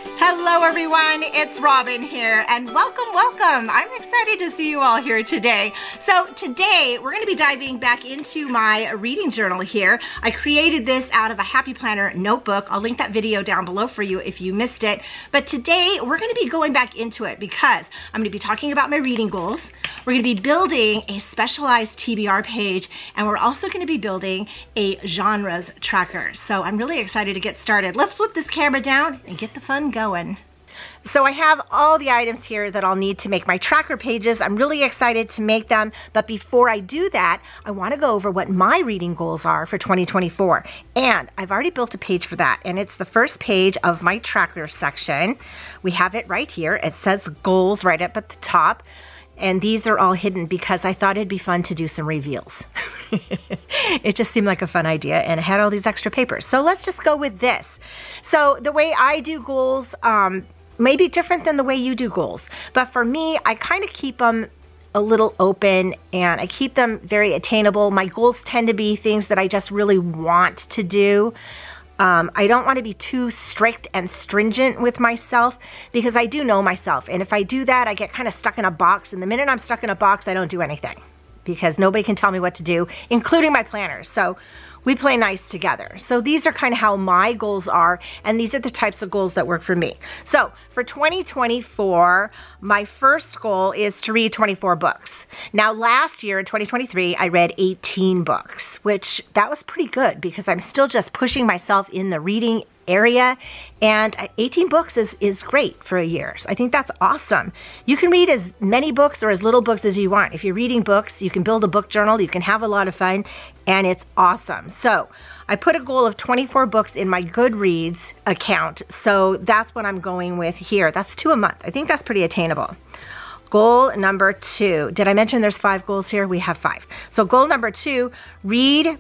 Hello everyone, it's Robin here and welcome. I'm excited to see you all here today. So today we're going to be diving back into my reading journal here. I created this out of a Happy Planner notebook. I'll link that video down below for you if you missed it. But today we're going to be going back into it because I'm going to be talking about my reading goals. We're going to be building a specialized TBR page, and we're also going to be building a genres tracker. So I'm really excited to get started. Let's flip this camera down and get the fun going. So I have all the items here that I'll need to make my tracker pages. I'm really excited to make them, but before I do that, I want to go over what my reading goals are for 2024. And I've already built a page for that, and it's the first page of my tracker section. We have it right here. It says goals right up at the top. And these are all hidden because I thought it'd be fun to do some reveals. It just seemed like a fun idea, and I had all these extra papers. So let's just go with this. So the way I do goals may be different than the way you do goals. But for me, I kind of keep them a little open and I keep them very attainable. My goals tend to be things that I just really want to do. I don't want to be too strict and stringent with myself because I do know myself. And if I do that, I get kind of stuck in a box. And the minute I'm stuck in a box, I don't do anything because nobody can tell me what to do, including my planners. So we play nice together. So these are kind of how my goals are, and these are the types of goals that work for me. So for 2024, my first goal is to read 24 books. Now last year in 2023, I read 18 books, which that was pretty good because I'm still just pushing myself in the reading area, and 18 books is great for a year. So I think that's awesome. You can read as many books or as little books as you want. If you're reading books, you can build a book journal, you can have a lot of fun, and it's awesome. So I put a goal of 24 books in my Goodreads account, so that's what I'm going with here. That's 2 a month. I think that's pretty attainable. Goal number 2. Did I mention there's 5 goals here? We have 5. So goal number 2, read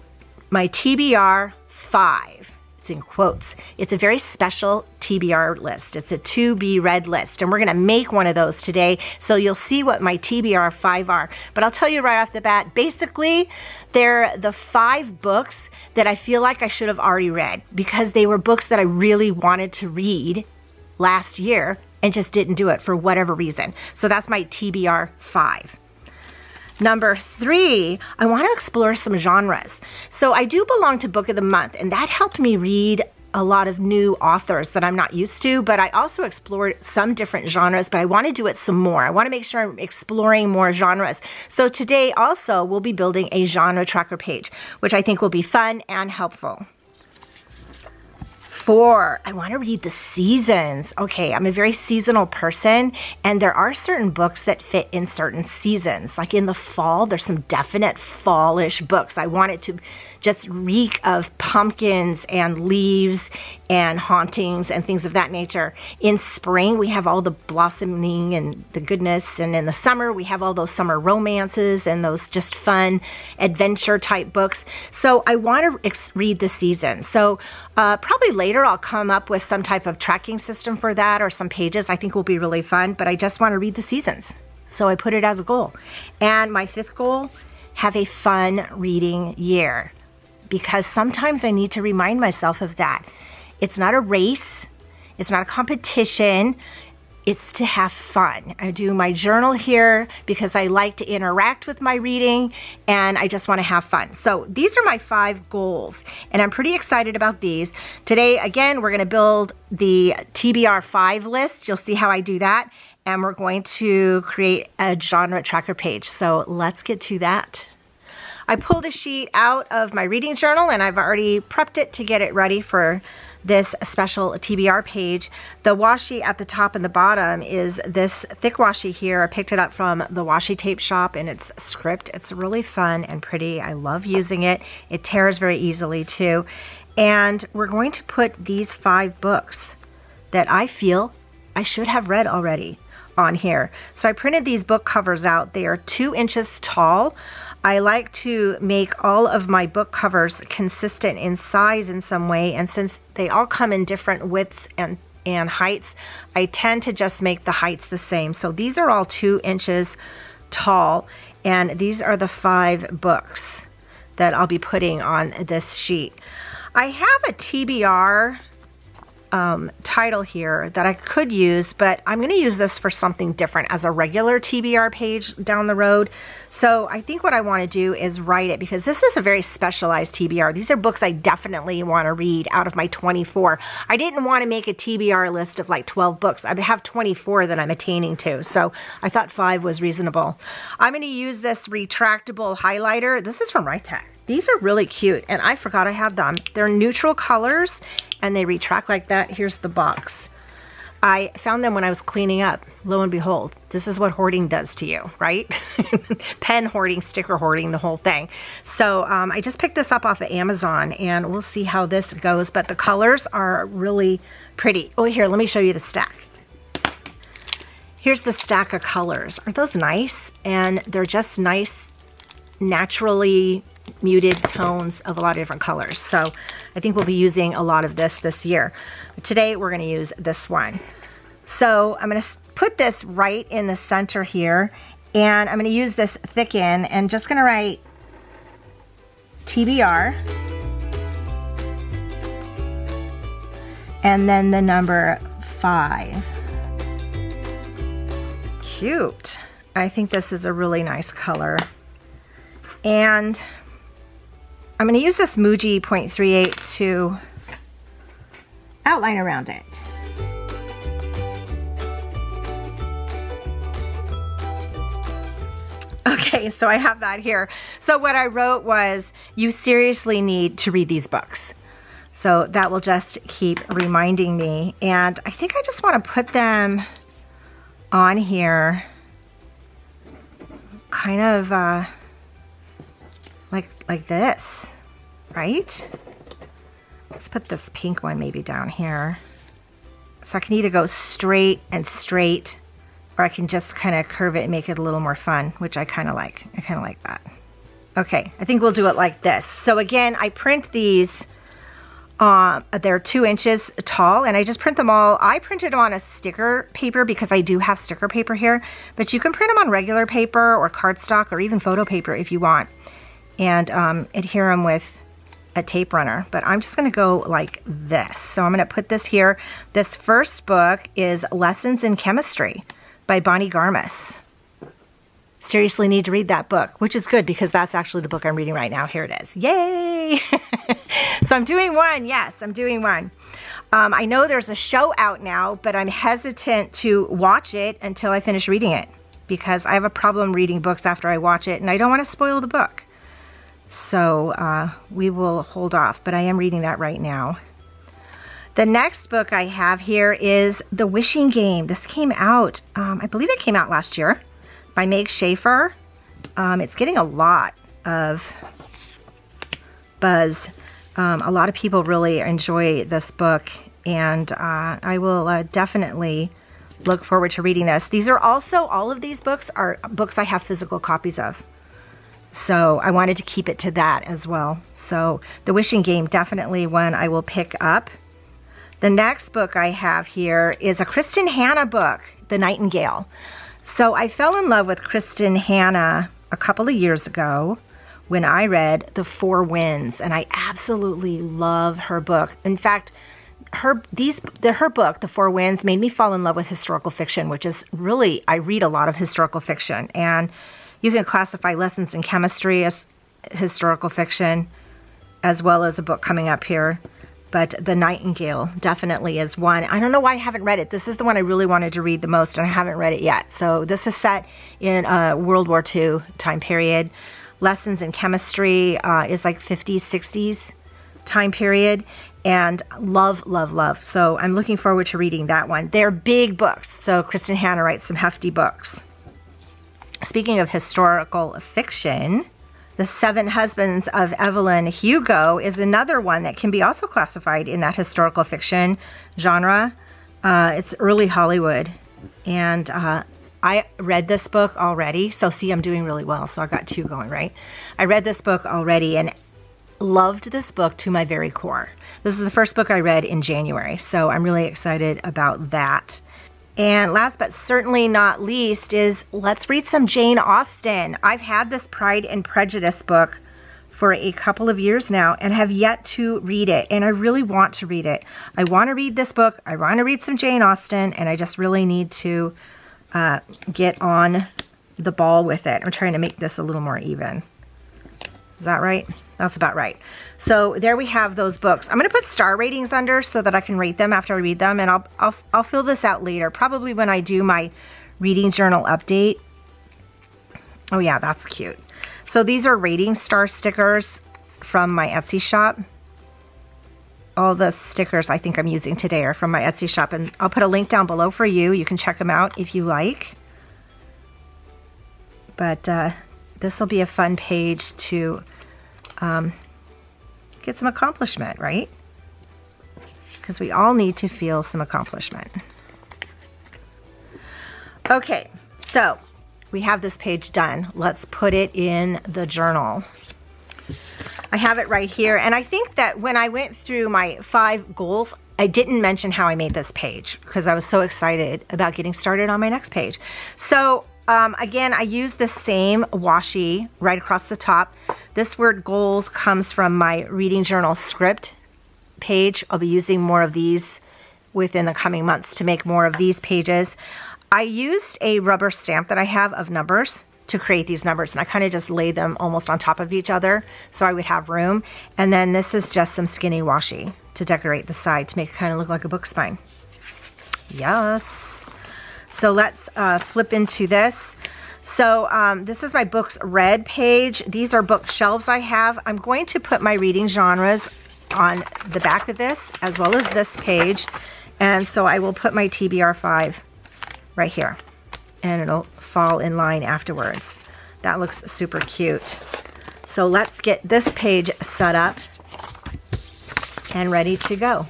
my TBR 5. It's in quotes. It's a very special TBR list. It's a to be read list, and we're going to make one of those today. So you'll see what my TBR 5 are. But I'll tell you right off the bat, basically, they're the 5 books that I feel like I should have already read because they were books that I really wanted to read last year and just didn't do it for whatever reason. So that's my TBR 5. Number 3, I want to explore some genres. So I do belong to Book of the Month, and that helped me read a lot of new authors that I'm not used to, but I also explored some different genres, but I want to do it some more. I want to make sure I'm exploring more genres. So today also we'll be building a genre tracker page, which I think will be fun and helpful. 4, I want to read the seasons. Okay, I'm a very seasonal person, and there are certain books that fit in certain seasons. Like in the fall, there's some definite fallish books. I want it to just reek of pumpkins and leaves and hauntings and things of that nature. In spring, we have all the blossoming and the goodness, and in the summer, we have all those summer romances and those just fun adventure type books. So I want to read the seasons. So probably later I'll come up with some type of tracking system for that or some pages I think will be really fun, but I just want to read the seasons. So I put it as a goal. And my 5th goal, have a fun reading year. Because sometimes I need to remind myself of that. It's not a race. It's not a competition. It's to have fun. I do my journal here because I like to interact with my reading and I just want to have fun. So these are my 5 goals and I'm pretty excited about these. Today, again, we're going to build the TBR 5 list. You'll see how I do that. And we're going to create a genre tracker page. So let's get to that. I pulled a sheet out of my reading journal and I've already prepped it to get it ready for this special TBR page. The washi at the top and the bottom is this thick washi here. I picked it up from the washi tape shop and it's script. It's really fun and pretty. I love using it. It tears very easily too. And we're going to put these 5 books that I feel I should have read already on here. So I printed these book covers out. They are 2 inches tall. I like to make all of my book covers consistent in size in some way, and since they all come in different widths and heights, I tend to just make the heights the same. So these are all 2 inches tall, and these are the 5 books that I'll be putting on this sheet. I have a TBR title here that I could use, but I'm going to use this for something different as a regular TBR page down the road. So I think what I want to do is write it, because this is a very specialized TBR. These are books I definitely want to read out of my 24. I didn't want to make a TBR list of like 12 books. I have 24 that I'm attaining to, so I thought 5 was reasonable. I'm going to use this retractable highlighter. This is from Rite Tech. These are really cute, and I forgot I had them. They're neutral colors, and they retract like that. Here's the box. I found them when I was cleaning up. Lo and behold, this is what hoarding does to you, right? Pen hoarding, sticker hoarding, the whole thing. So I just picked this up off of Amazon, and we'll see how this goes, but the colors are really pretty. Oh, here, let me show you the stack. Here's the stack of colors. Are those nice? And they're just nice, naturally muted tones of a lot of different colors. So I think we'll be using a lot of this year. Today we're going to use this one. So I'm going to put this right in the center here, and I'm going to use this thicken and just going to write TBR and then the number 5. Cute. I think this is a really nice color. And I'm going to use this Muji 0.38 to outline around it. Okay, so I have that here. So what I wrote was, you seriously need to read these books. So that will just keep reminding me. And I think I just want to put them on here kind of like this, right? Let's put this pink one maybe down here. So I can either go straight and straight, or I can just kind of curve it and make it a little more fun, which I kind of like. I kind of like that. Okay, I think we'll do it like this. So again, I print these, they're 2 inches tall, and I just print them all. I printed them on a sticker paper because I do have sticker paper here, but you can print them on regular paper or cardstock or even photo paper if you want, and adhere them with a tape runner. But I'm just going to go like this. So I'm going to put this here. This first book is Lessons in Chemistry by Bonnie Garmis. Seriously need to read that book, which is good because that's actually the book I'm reading right now. Here it is. Yay! So I'm doing one. Yes, I'm doing one. I know there's a show out now, but I'm hesitant to watch it until I finish reading it because I have a problem reading books after I watch it, and I don't want to spoil the book. So we will hold off, but I am reading that right now. The next book I have here is The Wishing Game. This came out, I believe it came out last year, by Meg Schaefer. It's getting a lot of buzz. A lot of people really enjoy this book, and I will definitely look forward to reading this. These are also, all of these books are books I have physical copies of. So I wanted to keep it to that as well. So The Wishing Game, definitely one I will pick up. The next book I have here is a Kristen Hanna book, The Nightingale. So I fell in love with Kristen Hanna a couple of years ago when I read The Four Winds, and I absolutely love her book. In fact, her book, The Four Winds, made me fall in love with historical fiction, which is really, I read a lot of historical fiction, and you can classify Lessons in Chemistry as historical fiction, as well as a book coming up here. But The Nightingale definitely is one. I don't know why I haven't read it. This is the one I really wanted to read the most, and I haven't read it yet. So this is set in a World War II time period. Lessons in Chemistry is like 50s, 60s time period. And love, love, love. So I'm looking forward to reading that one. They're big books. So Kristen Hanna writes some hefty books. Speaking of historical fiction, The Seven Husbands of Evelyn Hugo is another one that can be also classified in that historical fiction genre. It's early Hollywood. And I read this book already. So see, I'm doing really well. So I got 2 going, right? I read this book already and loved this book to my very core. This is the first book I read in January. So I'm really excited about that. And last but certainly not least is let's read some Jane Austen. I've had this Pride and Prejudice book for a couple of years now and have yet to read it. And I really want to read it. I want to read this book. I want to read some Jane Austen, and I just really need to get on the ball with it. I'm trying to make this a little more even. Is that right? That's about right. So there we have those books. I'm going to put star ratings under so that I can rate them after I read them, and I'll fill this out later, probably when I do my reading journal update. Oh yeah, that's cute. So these are rating star stickers from my Etsy shop. All the stickers I think I'm using today are from my Etsy shop, and I'll put a link down below for you. You can check them out if you like. But this will be a fun page to get some accomplishment, right? Because we all need to feel some accomplishment. Okay, so we have this page done. Let's put it in the journal. I have it right here, and I think that when I went through my 5 goals, I didn't mention how I made this page because I was so excited about getting started on my next page. So again, I use the same washi right across the top. This word goals comes from my reading journal script page. I'll be using more of these within the coming months to make more of these pages. I used a rubber stamp that I have of numbers to create these numbers, and I kind of just lay them almost on top of each other so I would have room. And then this is just some skinny washi to decorate the side to make it kind of look like a book spine. Yes. So let's flip into this. So this is my books read page. These are bookshelves I have. I'm going to put my reading genres on the back of this as well as this page. And so I will put my TBR 5 right here, and it'll fall in line afterwards. That looks super cute. So let's get this page set up and ready to go.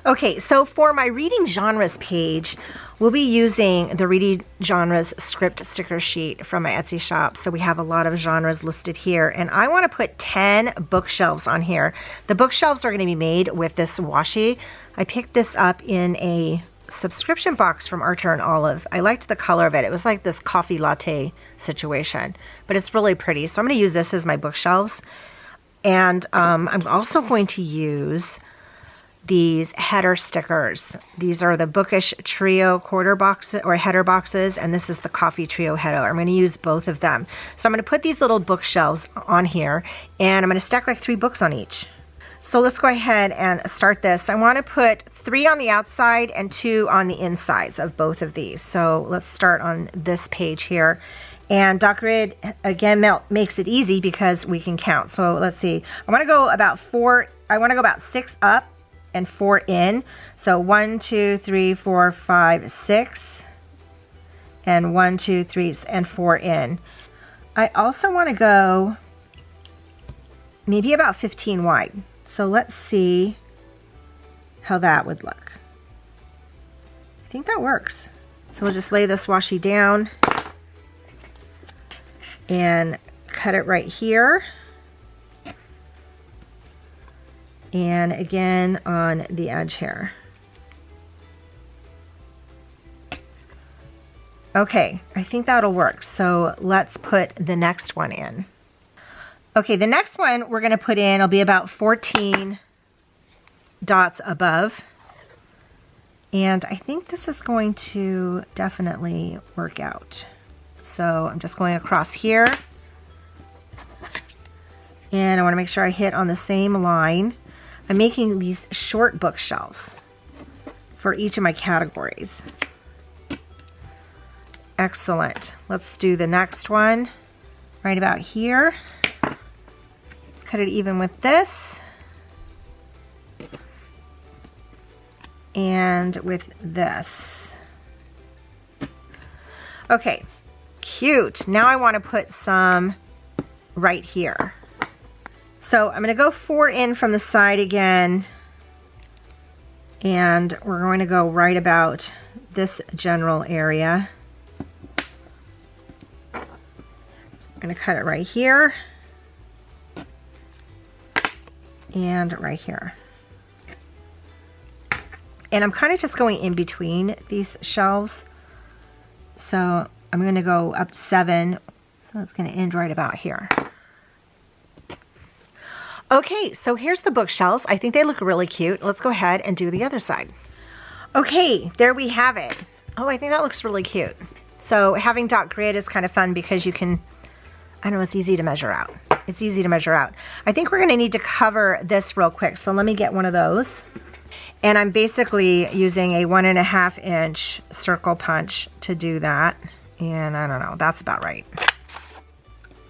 Okay, so for my reading genres page, we'll be using the reading genres script sticker sheet from my Etsy shop. So we have a lot of genres listed here, and I want to put 10 bookshelves on here. The bookshelves are going to be made with this washi. I picked this up in a subscription box from Archer and Olive. I liked the color of it. It was like this coffee latte situation, but it's really pretty. So I'm going to use this as my bookshelves. And I'm also going to use these header stickers. These are the Bookish Trio quarter box or header boxes, and this is the Coffee Trio header. I'm going to use both of them. So I'm going to put these little bookshelves on here, and I'm going to stack like 3 books on each. So let's go ahead and start this. I want to put 3 on the outside and 2 on the insides of both of these. So let's start on this page here. And Dot Grid, again, makes it easy because we can count. So let's see. I want to go about 4. I want to go about 6 up and 4 in. So 1, 2, 3, 4, 5, 6. And 1, 2, 3, and 4 in. I also want to go maybe about 15 wide. So let's see how that would look. I think that works. So we'll just lay this washi down and cut it right here. And again on the edge here. Okay, I think that'll work. So let's put the next one in. Okay, the next one we're going to put in will be about 14 dots above. And I think this is going to definitely work out. So I'm just going across here. And I want to make sure I hit on the same line. I'm making these short bookshelves for each of my categories. Excellent. Let's do the next one right about here. Let's cut it even with this. And with this. Okay, cute. Now I want to put some right here. So I'm going to go 4 in from the side again, and we're going to go right about this general area. I'm going to cut it right here and right here. And I'm kind of just going in between these shelves. So I'm going to go up 7, so it's going to end right about here. Okay, so here's the bookshelves. I think they look really cute. Let's go ahead and do the other side. Okay, there we have it. Oh, I think that looks really cute. So having dot grid is kind of fun because you can, I don't know, it's easy to measure out. It's easy to measure out. I think we're gonna need to cover this real quick. So let me get one of those. And I'm basically using a 1.5 inch circle punch to do that. And I don't know, that's about right.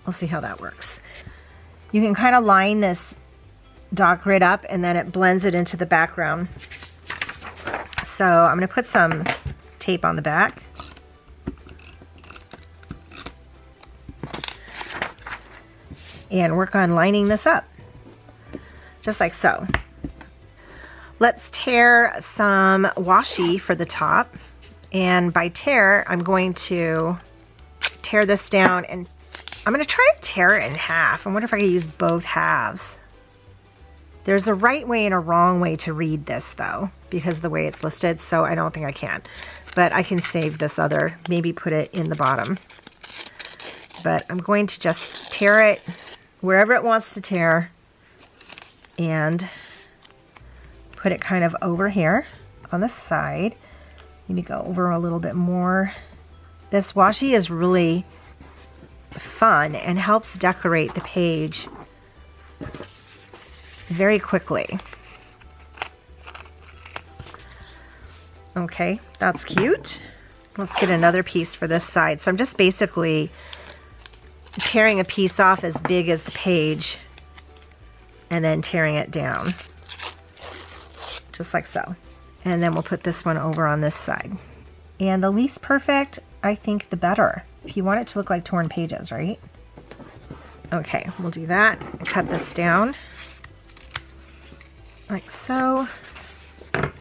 We'll see how that works. You can kind of line this dot grid up and then it blends it into the background. So I'm gonna put some tape on the back. And work on lining this up, just like so. Let's tear some washi for the top. And by tear, I'm going to tear this down and I'm gonna try to tear it in half. I wonder if I could use both halves. There's a right way and a wrong way to read this though, because of the way it's listed, so I don't think I can. But I can save this other, maybe put it in the bottom. But I'm going to just tear it wherever it wants to tear and put it kind of over here on the side. Maybe go over a little bit more. This washi is really fun and helps decorate the page very quickly. Okay, that's cute. Let's get another piece for this side. So I'm just basically tearing a piece off as big as the page and then tearing it down, just like so. And then we'll put this one over on this side. And the least perfect, I think the better. If you want it to look like torn pages, right? Okay, we'll do that. Cut this down like so. I'm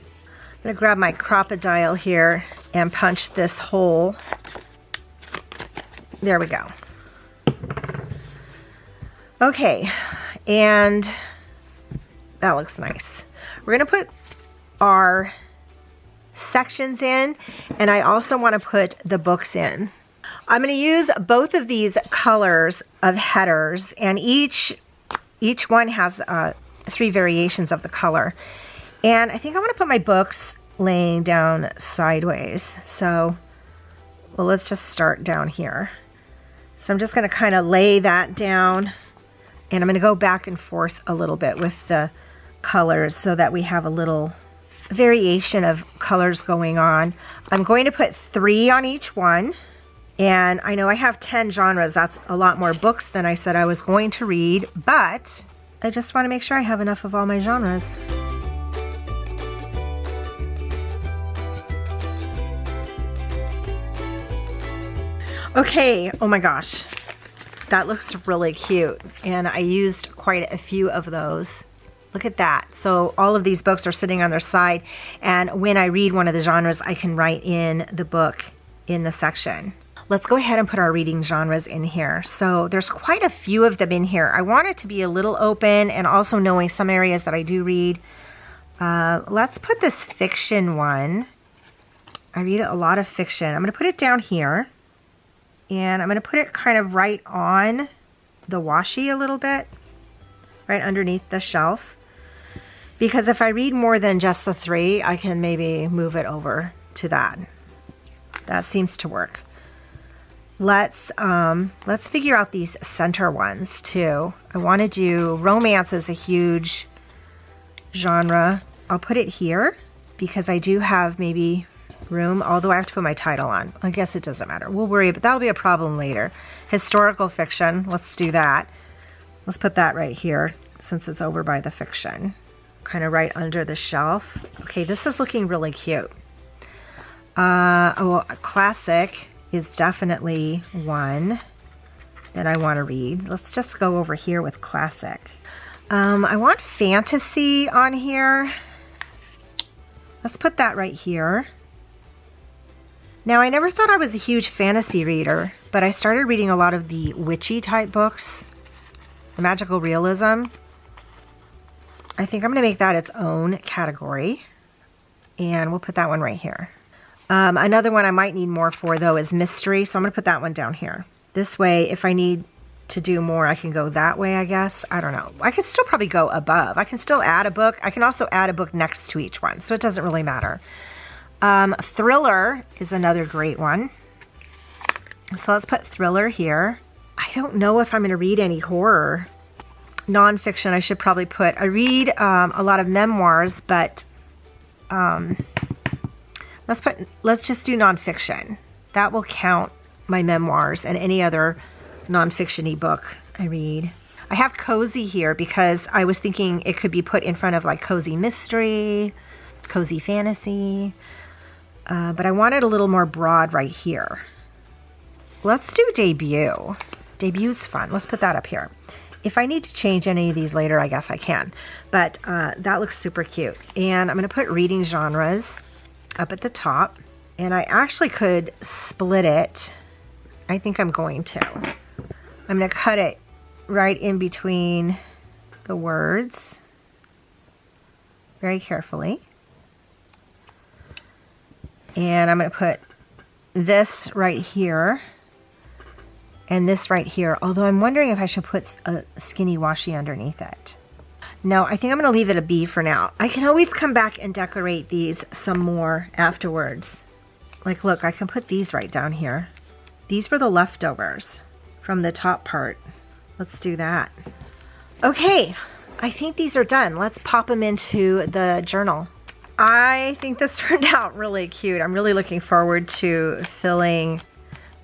gonna grab my crocodile here and punch this hole. There we go. Okay, and that looks nice. We're gonna put our sections in, and I also want to put the books in. I'm going to use both of these colors of headers, and each one has 3 variations of the color. And I think I want to put my books laying down sideways. So, well, let's just start down here. So I'm just going to kind of lay that down, and I'm going to go back and forth a little bit with the colors so that we have a little variation of colors going on. I'm going to put 3 on each one. And I know I have 10 genres. That's a lot more books than I said I was going to read, but I just want to make sure I have enough of all my genres. Okay, oh my gosh, that looks really cute. And I used quite a few of those. Look at that. So all of these books are sitting on their side, and when I read one of the genres, I can write in the book in the section. Let's go ahead and put our reading genres in here. So there's quite a few of them in here. I want it to be a little open and also knowing some areas that I do read. Let's put this fiction one. I read a lot of fiction. I'm going to put it down here, and I'm going to put it kind of right on the washi a little bit, right underneath the shelf. Because if I read more than just the 3, I can maybe move it over to that. That seems to work. Let's figure out these center ones too. I want to do romance as a huge genre. I'll put it here because I do have maybe room, although I have to put my title on. I guess it doesn't matter. We'll worry, but that'll be a problem later. Historical fiction, let's do that. Let's put that right here since it's over by the fiction. Kind of right under the shelf. Okay, this is looking really cute. Oh, a classic is definitely one that I want to read. Let's just go over here with classic. I want fantasy on here. Let's put that right here. Now, I never thought I was a huge fantasy reader, but I started reading a lot of the witchy type books, the magical realism. I think I'm going to make that its own category, and we'll put that one right here. Another one I might need more for, though, is mystery, so I'm going to put that one down here. This way, if I need to do more, I can go that way, I guess. I don't know. I could still probably go above. I can still add a book. I can also add a book next to each one, so it doesn't really matter. Thriller is another great one. So let's put thriller here. I don't know if I'm going to read any horror. Nonfiction, I should probably put. I read a lot of memoirs, but let's just do nonfiction. That will count my memoirs and any other nonfiction-y book I read. I have cozy here because I was thinking it could be put in front of like cozy mystery, cozy fantasy, but I want it a little more broad right here. Let's do debut. Debut's fun. Let's put that up here. If I need to change any of these later, I guess I can, but that looks super cute. And I'm going to put reading genres up at the top, and I actually could split it. I think I'm going to. I'm going to cut it right in between the words very carefully. And I'm going to put this right here and this right here, although I'm wondering if I should put a skinny washi underneath it. No, I think I'm going to leave it a B for now. I can always come back and decorate these some more afterwards. Like, look, I can put these right down here. These were the leftovers from the top part. Let's do that. Okay, I think these are done. Let's pop them into the journal. I think this turned out really cute. I'm really looking forward to filling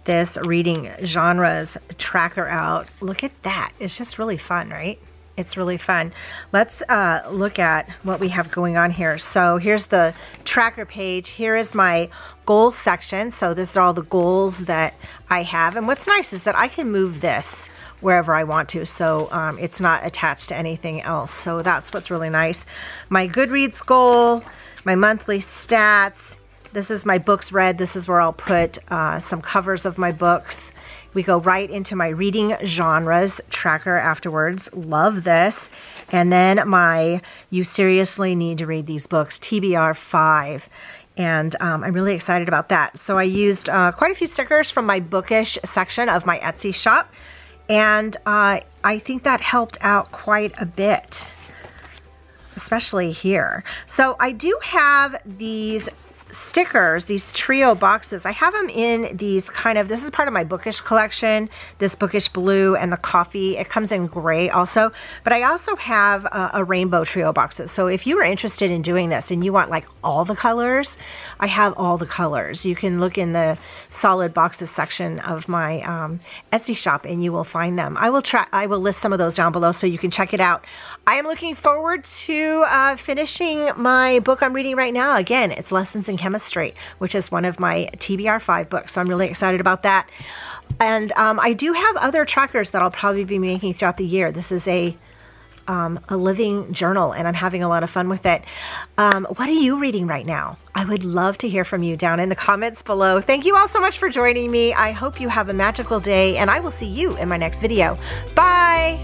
this reading genres tracker out. Look at that. It's just really fun, right? It's really fun. Let's look at what we have going on here. So here's the tracker page. Here is my goal section. So this is all the goals that I have. And what's nice is that I can move this wherever I want to. So it's not attached to anything else. So that's what's really nice. My Goodreads goal, my monthly stats. This is my books read. This is where I'll put some covers of my books. We go right into my reading genres tracker afterwards. Love this. And then my You Seriously Need to Read These Books, TBR 5. And I'm really excited about that. So I used quite a few stickers from my Bookish section of my Etsy shop. And I think that helped out quite a bit, especially here. So I do have these stickers, these trio boxes. I have them in these kind of, this is part of my Bookish collection, this Bookish blue and the coffee. It comes in gray also, but I also have a rainbow trio boxes. So if you are interested in doing this and you want like all the colors, I have all the colors. You can look in the solid boxes section of my Etsy shop and you will find them. I will list some of those down below so you can check it out. I am looking forward to finishing my book I'm reading right now. Again, it's Lessons in Chemistry, which is one of my TBR 5 books. So I'm really excited about that. And I do have other trackers that I'll probably be making throughout the year. This is a living journal and I'm having a lot of fun with it. What are you reading right now? I would love to hear from you down in the comments below. Thank you all so much for joining me. I hope you have a magical day and I will see you in my next video. Bye.